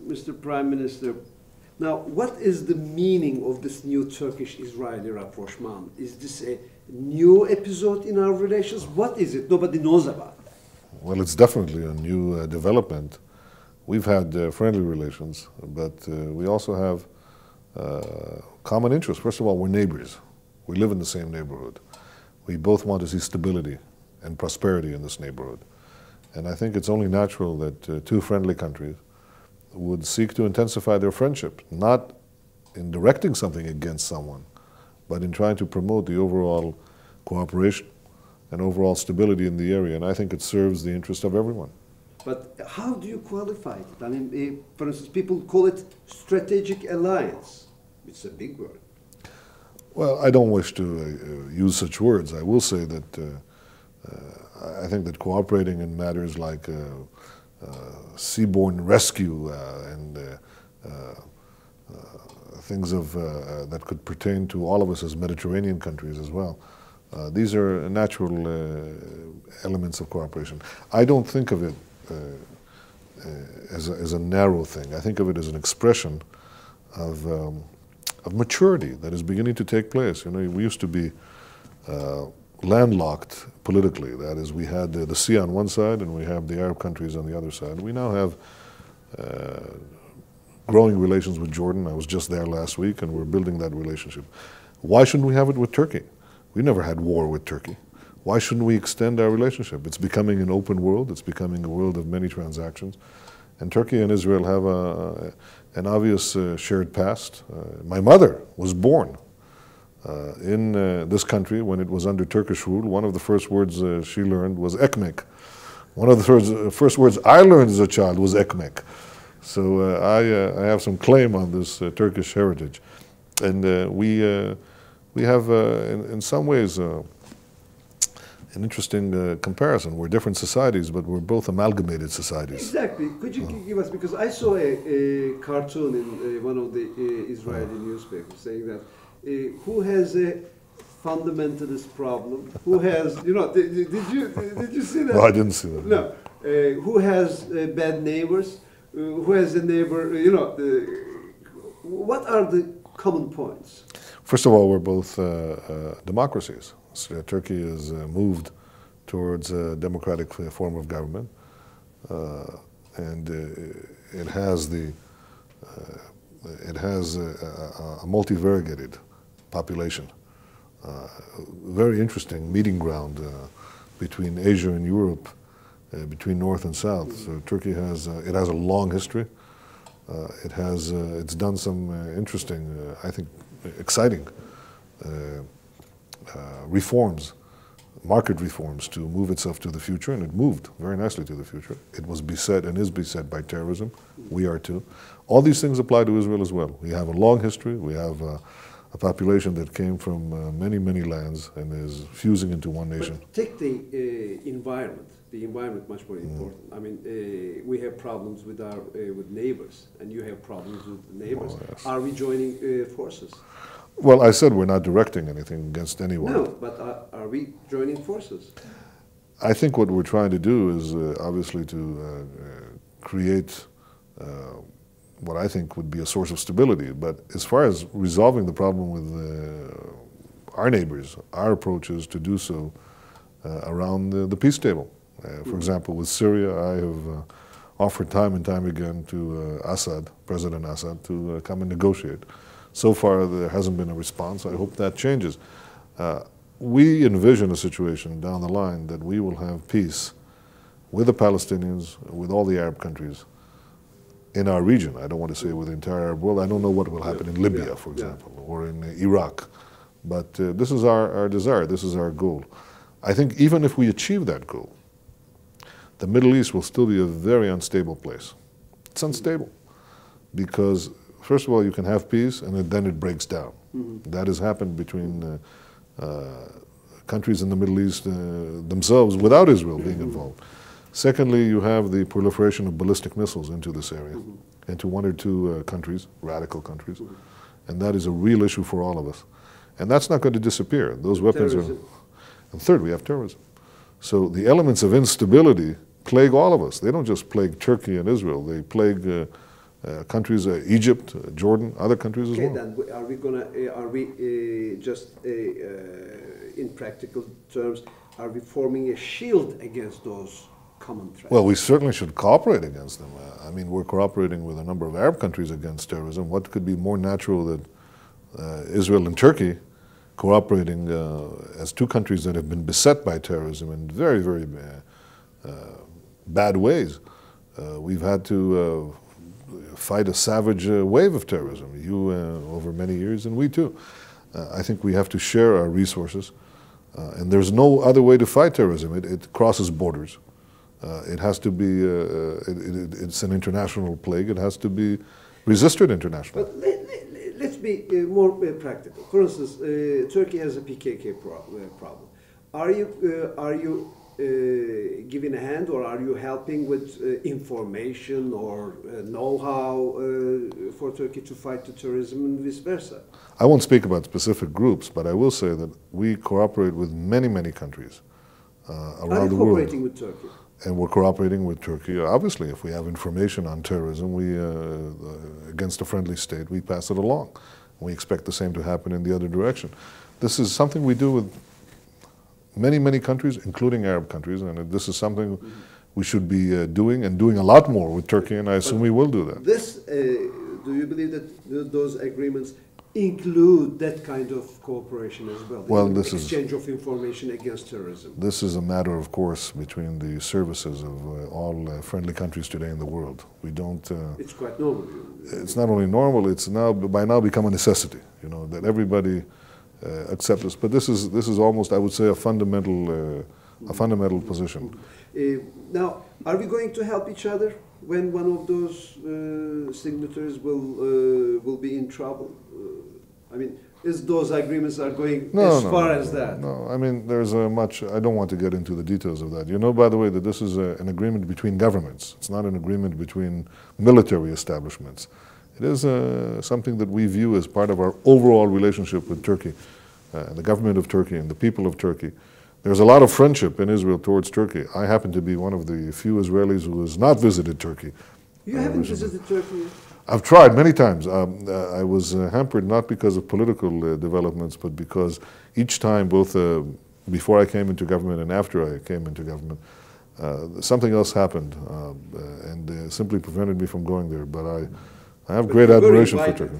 Mr. Prime Minister, now what is the meaning of this new Turkish-Israeli rapprochement? Is this a new episode in our relations? What is it? Nobody knows about it. Well, it's definitely a new development. We've had friendly relations, but we also have common interests. First of all, we're neighbors. We live in the same neighborhood. We both want to see stability and prosperity in this neighborhood. And I think it's only natural that two friendly countries would seek to intensify their friendship, not in directing something against someone, but in trying to promote the overall cooperation and overall stability in the area. And I think it serves the interest of everyone. But how do you qualify it? I mean, for instance, people call it strategic alliance. It's a big word. Well, I don't wish to use such words. I will say that I think that cooperating in matters like seaborne rescue and things that could pertain to all of us as Mediterranean countries as well, these are natural elements of cooperation. I don't think of it as a narrow thing. I think of it as an expression of maturity that is beginning to take place. You know, we used to be landlocked politically. That is, we had the sea on one side and we have the Arab countries on the other side. We now have growing relations with Jordan. I was just there last week and we're building that relationship. Why shouldn't we have it with Turkey? We never had war with Turkey. Why shouldn't we extend our relationship? It's becoming an open world. It's becoming a world of many transactions. And Turkey and Israel have an obvious shared past. My mother was born in this country when it was under Turkish rule. One of the first words she learned was ekmek. One of the first words I learned as a child was ekmek. So I have some claim on this Turkish heritage. And we have, in some ways, an interesting comparison. We're different societies, but we're both amalgamated societies. Exactly. Could you give us, because I saw a cartoon in one of the Israeli newspapers saying that who has a fundamentalist problem? Who has, you know, did you see that? No, I didn't see that. No. Who has bad neighbors? Who has a neighbor, you know, what are the common points? First of all, we're both democracies. So Turkey has moved towards a democratic form of government, and it has a multivariated population. Very interesting meeting ground between Asia and Europe, between North and South. So Turkey has a long history. It's done some interesting, I think, exciting reforms, market reforms to move itself to the future, and it moved very nicely to the future. It was beset and is beset by terrorism. We are too. All these things apply to Israel as well. We have a long history. We have a population that came from many, many lands and is fusing into one nation. But take the environment. The environment much more important. I mean, we have problems with our with neighbors, and you have problems with neighbors. Oh, yes. Are we joining forces? Well, I said we're not directing anything against anyone. No, but are we joining forces? I think what we're trying to do is obviously to create what I think would be a source of stability. But as far as resolving the problem with our neighbors, our approach is to do so around the peace table. For example, with Syria, I have offered time and time again to Assad, President Assad, to come and negotiate. So far, there hasn't been a response. I hope that changes. We envision a situation down the line that we will have peace with the Palestinians, with all the Arab countries in our region. I don't want to say with the entire Arab world. I don't know what will happen in Libya, for example, or in Iraq. But this is our desire. This is our goal. I think even if we achieve that goal, the Middle East will still be a very unstable place. It's unstable because, first of all, you can have peace and then it breaks down. Mm-hmm. That has happened between countries in the Middle East themselves without Israel being involved. Secondly, you have the proliferation of ballistic missiles into this area, into one or two countries, radical countries, and that is a real issue for all of us. And that's not going to disappear. Those weapons Terrorism. And third, we have terrorism. So the elements of instability plague all of us. They don't just plague Turkey and Israel. They plague countries, Egypt, Jordan, other countries as Okay, well. then are we just in practical terms, are we forming a shield against those common threats? Well, we certainly should cooperate against them. I mean, we're cooperating with a number of Arab countries against terrorism. What could be more natural than Israel and Turkey cooperating as two countries that have been beset by terrorism in very, very bad ways? We've had to fight a savage wave of terrorism, you over many years, and we too. I think we have to share our resources, and there's no other way to fight terrorism. It crosses borders. It has to be, it's an international plague. It has to be resisted internationally. But let's be more practical. For instance, Turkey has a PKK problem. Are you giving a hand, or are you helping with information or know-how for Turkey to fight the terrorism and vice versa? I won't speak about specific groups, but I will say that we cooperate with many, many countries around the world. Are you cooperating with Turkey? And we're cooperating with Turkey. Obviously, if we have information on terrorism against a friendly state, we pass it along. We expect the same to happen in the other direction. This is something we do with many, many countries, including Arab countries, and this is something we should be doing, and doing a lot more with Turkey, and I assume we will do that. Do you believe that those agreements include that kind of cooperation as well? Well, the this exchange of information against terrorism. This is a matter, of course, between the services of all friendly countries today in the world. We don't. It's quite normal. It's not only normal; it's by now become a necessity. You know that everybody accepts this. But this is almost, I would say, a fundamental position. Now, are we going to help each other when one of those signatories will be in trouble? I mean, those agreements are going as far as that? No, I mean, there's much, I don't want to get into the details of that. You know, by the way, that this is an agreement between governments. It's not an agreement between military establishments. It is something that we view as part of our overall relationship with Turkey, the government of Turkey and the people of Turkey. There's a lot of friendship in Israel towards Turkey. I happen to be one of the few Israelis who has not visited Turkey. You haven't visited Turkey? I've tried many times. I was hampered not because of political developments, but because each time, both before I came into government and after I came into government, something else happened and simply prevented me from going there. But I have great admiration for Turkey.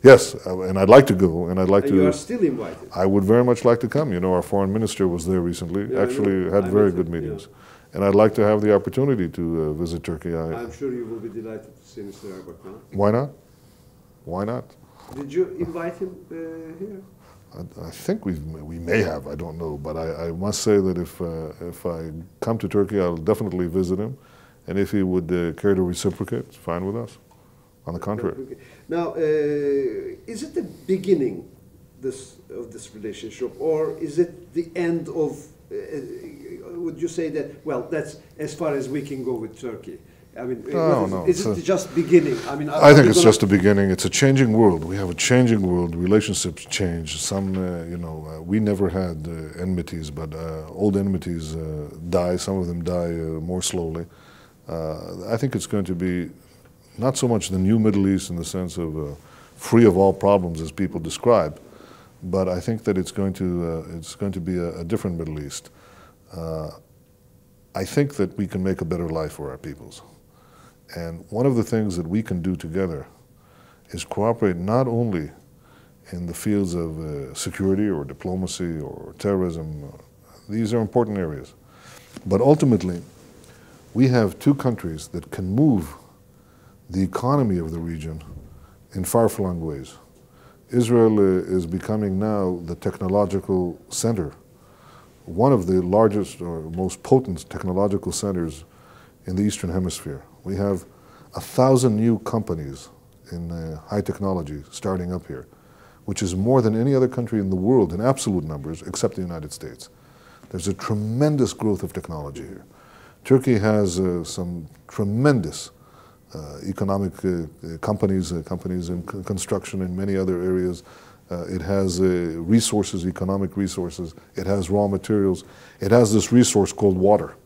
Yes, and I'd like to go, and I'd like to. You are still invited. I would very much like to come. You know, our foreign minister was there recently. Yeah, actually, had very good meetings. Yeah. And I'd like to have the opportunity to visit Turkey. I'm sure you will be delighted to see Mr. Erbakan. Why not? Why not? Did you invite him here? I think we may have. I don't know, but I must say that if I come to Turkey, I'll definitely visit him, and if he would care to reciprocate, it's fine with us. On the contrary. Okay. Now, is it the beginning of this relationship, or is it the end of? Would you say that? Well, that's as far as we can go with Turkey. I mean, no. Is it just beginning? I mean, I think it's just a beginning. It's a changing world. We have a changing world. Relationships change. Some, we never had enmities, but old enmities die. Some of them die more slowly. I think it's going to be not so much the new Middle East in the sense of free of all problems as people describe, but I think that it's going to be a different Middle East. I think that we can make a better life for our peoples. And one of the things that we can do together is cooperate not only in the fields of security or diplomacy or terrorism. These are important areas. But ultimately, we have two countries that can move the economy of the region in far-flung ways. Israel is becoming now the technological center, one of the largest or most potent technological centers in the Eastern Hemisphere. We have 1,000 new companies in high technology starting up here, which is more than any other country in the world in absolute numbers except the United States. There's a tremendous growth of technology here. Turkey has some tremendous economic companies in construction and many other areas. It has resources, economic resources. It has raw materials. It has this resource called water.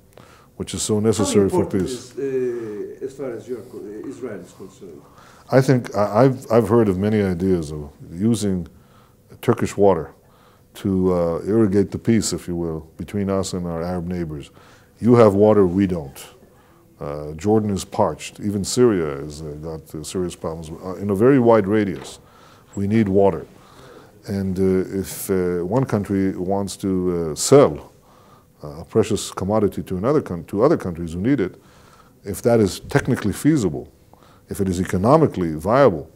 which is so necessary for peace. How important is, as far as Israel is concerned? I think I've heard of many ideas of using Turkish water to irrigate the peace, if you will, between us and our Arab neighbors. You have water, we don't. Jordan is parched. Even Syria has got serious problems in a very wide radius. We need water. And if one country wants to sell a precious commodity to other countries who need it, if that is technically feasible, if it is economically viable,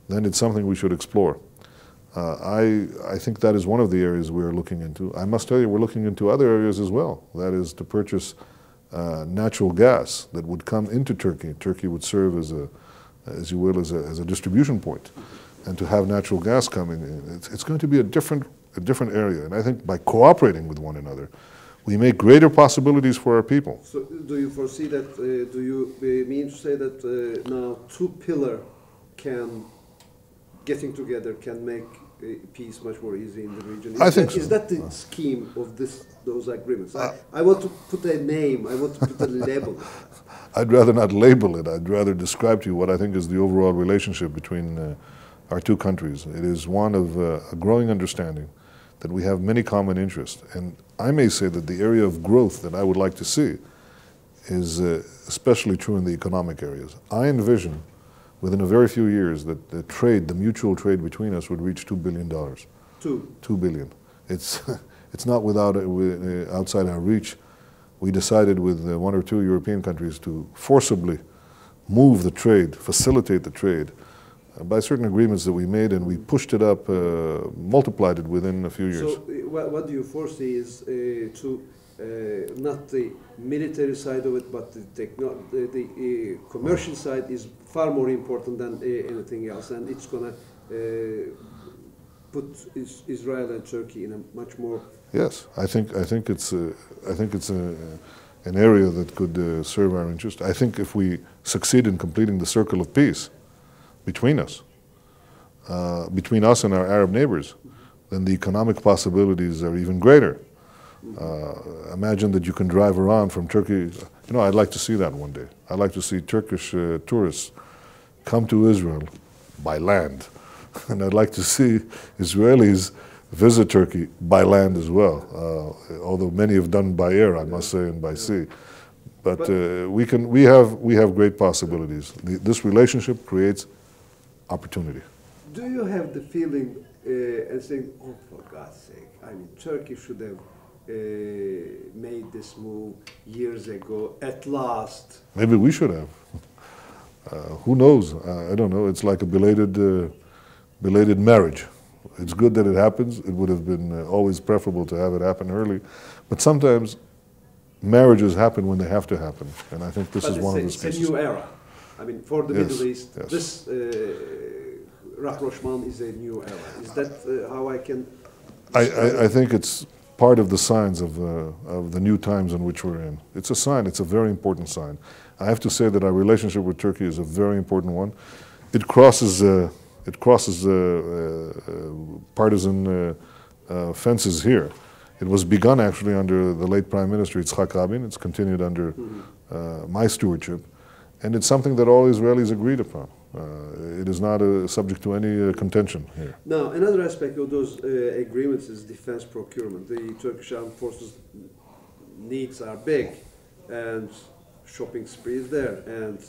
then it's something we should explore. I think that is one of the areas we're looking into. I must tell you, we're looking into other areas as well. That is to purchase natural gas that would come into Turkey. Turkey would serve as a, as you will, as a distribution point, and to have natural gas coming in. It's going to be a different area. And I think by cooperating with one another, we make greater possibilities for our people. So do you foresee that, do you mean to say that now two pillars getting together can make peace much more easy in the region? I think so. Is that the scheme of those agreements? I want to put a name, I want to put a label. I'd rather not label it. I'd rather describe to you what I think is the overall relationship between our two countries. It is one of a growing understanding that we have many common interests. And I may say that the area of growth that I would like to see is especially true in the economic areas. I envision within a very few years that the mutual trade between us would reach $2 billion. $2 billion. It's not outside our reach. We decided with one or two European countries to forcibly move the trade, facilitate the trade, by certain agreements that we made, and we pushed it up, multiplied it within a few years. So what do you foresee is not the military side of it, but the commercial side is far more important than anything else, and it's going to put Israel and Turkey in a much more. Yes, I think it's an area that could serve our interest. I think if we succeed in completing the circle of peace between us and our Arab neighbors, then the economic possibilities are even greater. Imagine that you can drive around from Turkey. You know, I'd like to see that one day. I'd like to see Turkish tourists come to Israel by land. And I'd like to see Israelis visit Turkey by land as well, although many have done by air, I must say, and by sea. But we have great possibilities. This relationship creates opportunity. Do you have the feeling and saying, oh, for God's sake, I mean, Turkey should have made this move years ago, at last? Maybe we should have. Who knows? I don't know. It's like a belated marriage. It's good that it happens. It would have been always preferable to have it happen early. But sometimes marriages happen when they have to happen. And I think this is one of those cases. It's a new era. I mean, for the Middle East, yes. This rapprochement is a new era. Is that how I can? I think it's part of the signs of the new times in which we're in. It's a sign. It's a very important sign. I have to say that our relationship with Turkey is a very important one. It crosses partisan fences here. It was begun actually under the late Prime Minister Yitzhak Rabin. It's continued under my stewardship, and it's something that all Israelis agreed upon. It is not subject to any contention here. Now, another aspect of those agreements is defense procurement. The Turkish Armed Forces needs are big, and shopping spree is there. And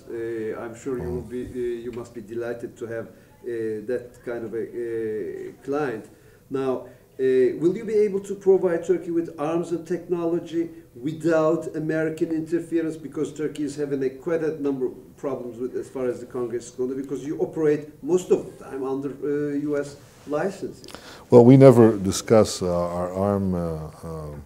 I'm sure you will be, you must be delighted to have that kind of a client. Now, will you be able to provide Turkey with arms and technology without American interference? Because Turkey is having quite a number of problems with as far as the Congress is concerned, because you operate most of the time under U.S. licensing. Well, we never discuss our arm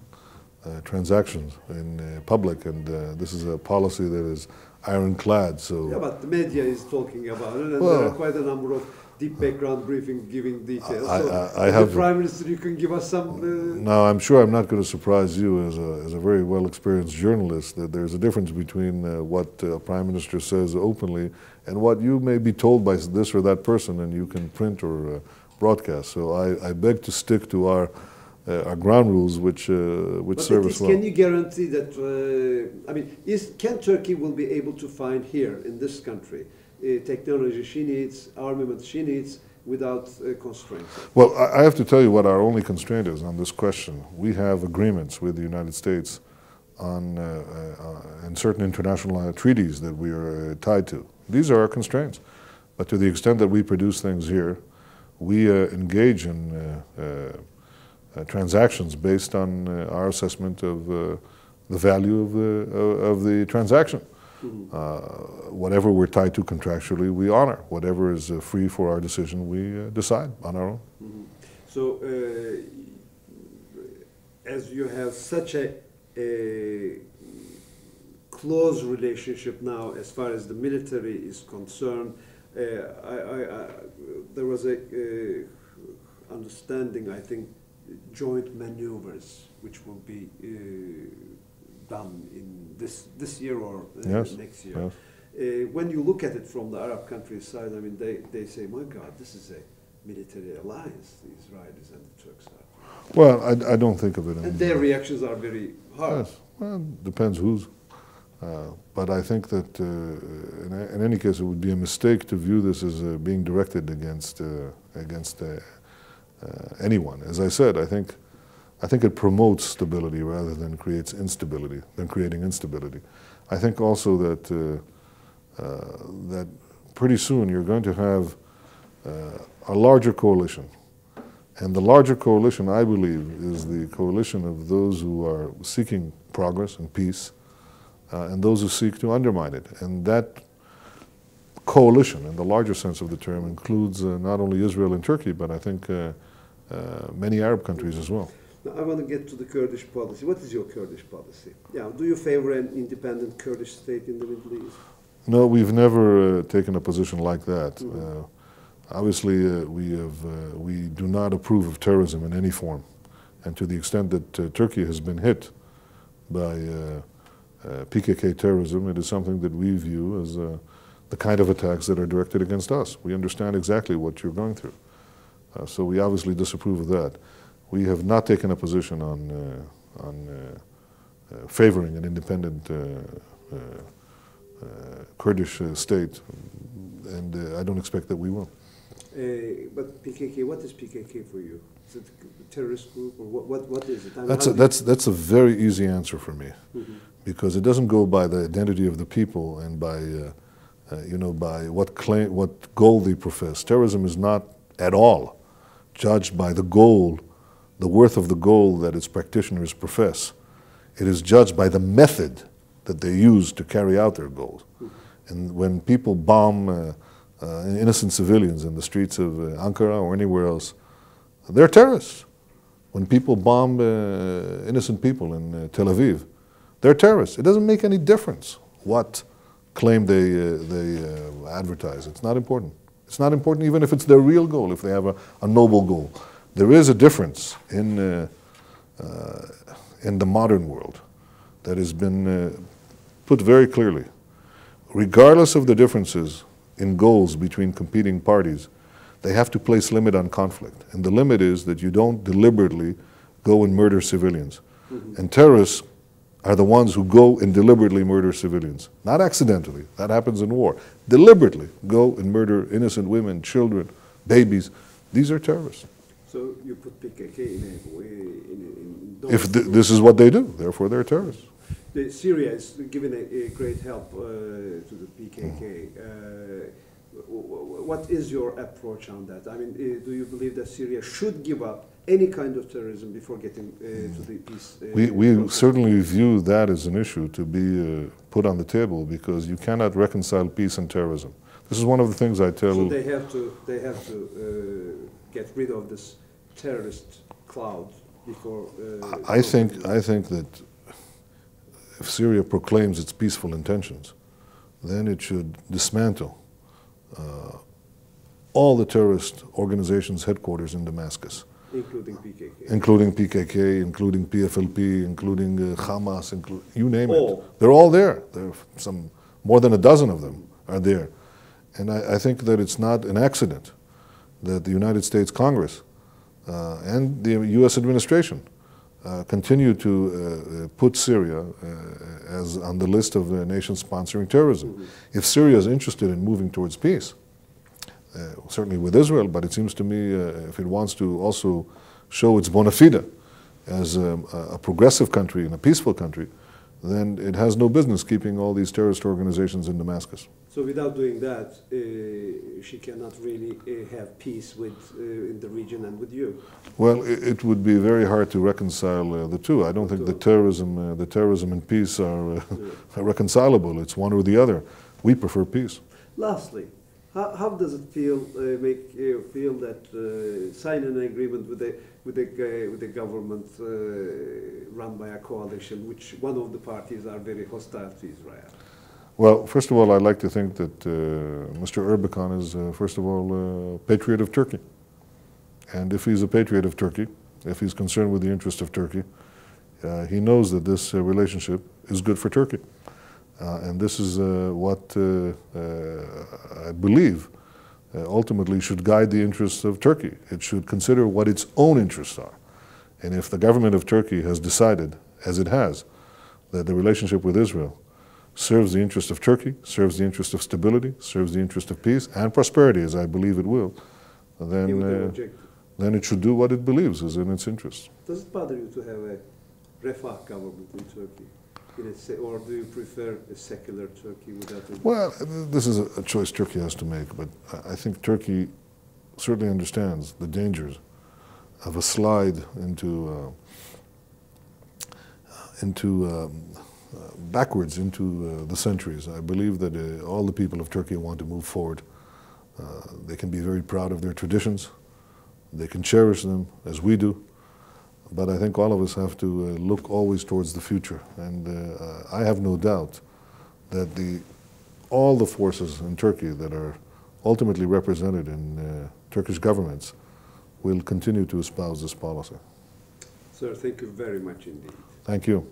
transactions in public, and this is a policy that is ironclad. So yeah, but the media is talking about it, and there are quite a number of deep background briefing giving details. I have the Prime Minister, you can give us some. No, I'm sure I'm not going to surprise you as a very well experienced journalist that there's a difference between what a Prime Minister says openly and what you may be told by this or that person, and you can print or broadcast. So I beg to stick to our are ground rules which serve us well. Can you guarantee that? I mean, can Turkey will be able to find here in this country technology she needs, armament she needs, without constraints? Well, I have to tell you what our only constraint is on this question. We have agreements with the United States on and certain international treaties that we are tied to. These are our constraints. But to the extent that we produce things here, we engage in transactions based on our assessment of the value of the transaction. Whatever we're tied to contractually, we honor. Whatever is free for our decision, we decide on our own. So, as you have such a close relationship now as far as the military is concerned, there was a understanding, I think, joint maneuvers which will be done in this year or next year. Yes. When you look at it from the Arab countries' side, I mean, they say, my God, this is a military alliance, the Israelis and the Turks are. Well, I don't think of it. And their reactions are very hard. Yes. Well, depends whose. But I think that in any case, it would be a mistake to view this as being directed against anyone. As I said, I think it promotes stability rather than creating instability. I think also that that pretty soon you're going to have a larger coalition. And the larger coalition, I believe, is the coalition of those who are seeking progress and peace, and those who seek to undermine it. And that coalition, in the larger sense of the term, includes not only Israel and Turkey, but I think many Arab countries as well. Now, I want to get to the Kurdish policy. What is your Kurdish policy? Yeah, do you favor an independent Kurdish state in the Middle East? No, we've never taken a position like that. Obviously, we do not approve of terrorism in any form. And to the extent that Turkey has been hit by PKK terrorism, it is something that we view as the kind of attacks that are directed against us. We understand exactly what you're going through. So we obviously disapprove of that. We have not taken a position on favoring an independent Kurdish state, and I don't expect that we will. But PKK, what is PKK for you? Is it a terrorist group, or what is it? I mean, that's a very easy answer for me, because it doesn't go by the identity of the people and by by what goal they profess. Terrorism is not at all judged by the goal, the worth of the goal that its practitioners profess. It is judged by the method that they use to carry out their goals. And when people bomb innocent civilians in the streets of Ankara or anywhere else, they're terrorists. When people bomb innocent people in Tel Aviv, they're terrorists. It doesn't make any difference what claim they advertise. It's not important. It's not important even if it's their real goal, if they have a noble goal. There is a difference in the modern world that has been put very clearly. Regardless of the differences in goals between competing parties, they have to place limit on conflict. And the limit is that you don't deliberately go and murder civilians. And terrorists are the ones who go and deliberately murder civilians. Not accidentally, that happens in war. Deliberately go and murder innocent women, children, babies. These are terrorists. So you put PKK in this is what they do, therefore they're terrorists. Syria is giving a great help to the PKK. What is your approach on that? I mean, do you believe that Syria should give up any kind of terrorism before getting to the peace? We certainly view that as an issue to be put on the table, because you cannot reconcile peace and terrorism. This is one of the things I tell. So they have to get rid of this terrorist cloud before. I think that if Syria proclaims its peaceful intentions, then it should dismantle all the terrorist organizations' headquarters in Damascus. Including PKK. Including PKK, including PFLP, including Hamas, you name it. They're all there. There are more than a dozen of them are there. And I think that it's not an accident that the United States Congress and the U.S. administration continue to put Syria as on the list of nations sponsoring terrorism. Mm-hmm. If Syria is interested in moving towards peace, certainly with Israel, but it seems to me if it wants to also show its bona fide as a progressive country and a peaceful country, then it has no business keeping all these terrorist organizations in Damascus. So without doing that, she cannot really have peace with in the region and with you. Well, it would be very hard to reconcile the two. I don't think the terrorism and peace are reconcilable. It's one or the other. We prefer peace. Lastly, how does it feel make you feel that sign an agreement with the government run by a coalition, which one of the parties are very hostile to Israel? Well, first of all, I'd like to think that Mr. Erbakan is, first of all, a patriot of Turkey. And if he's a patriot of Turkey, if he's concerned with the interest of Turkey, he knows that this relationship is good for Turkey. And this is what I believe ultimately should guide the interests of Turkey. It should consider what its own interests are. And if the government of Turkey has decided, as it has, that the relationship with Israel serves the interest of Turkey, serves the interest of stability, serves the interest of peace and prosperity, as I believe it will, then it should do what it believes is in its interest. Does it bother you to have a Refah government in Turkey? Or do you prefer a secular Turkey without a... Well, this is a choice Turkey has to make, but I think Turkey certainly understands the dangers of a slide backwards into the centuries. I believe that all the people of Turkey want to move forward. They can be very proud of their traditions. They can cherish them as we do. But I think all of us have to look always towards the future. And I have no doubt that all the forces in Turkey that are ultimately represented in Turkish governments will continue to espouse this policy. Sir, thank you very much indeed. Thank you.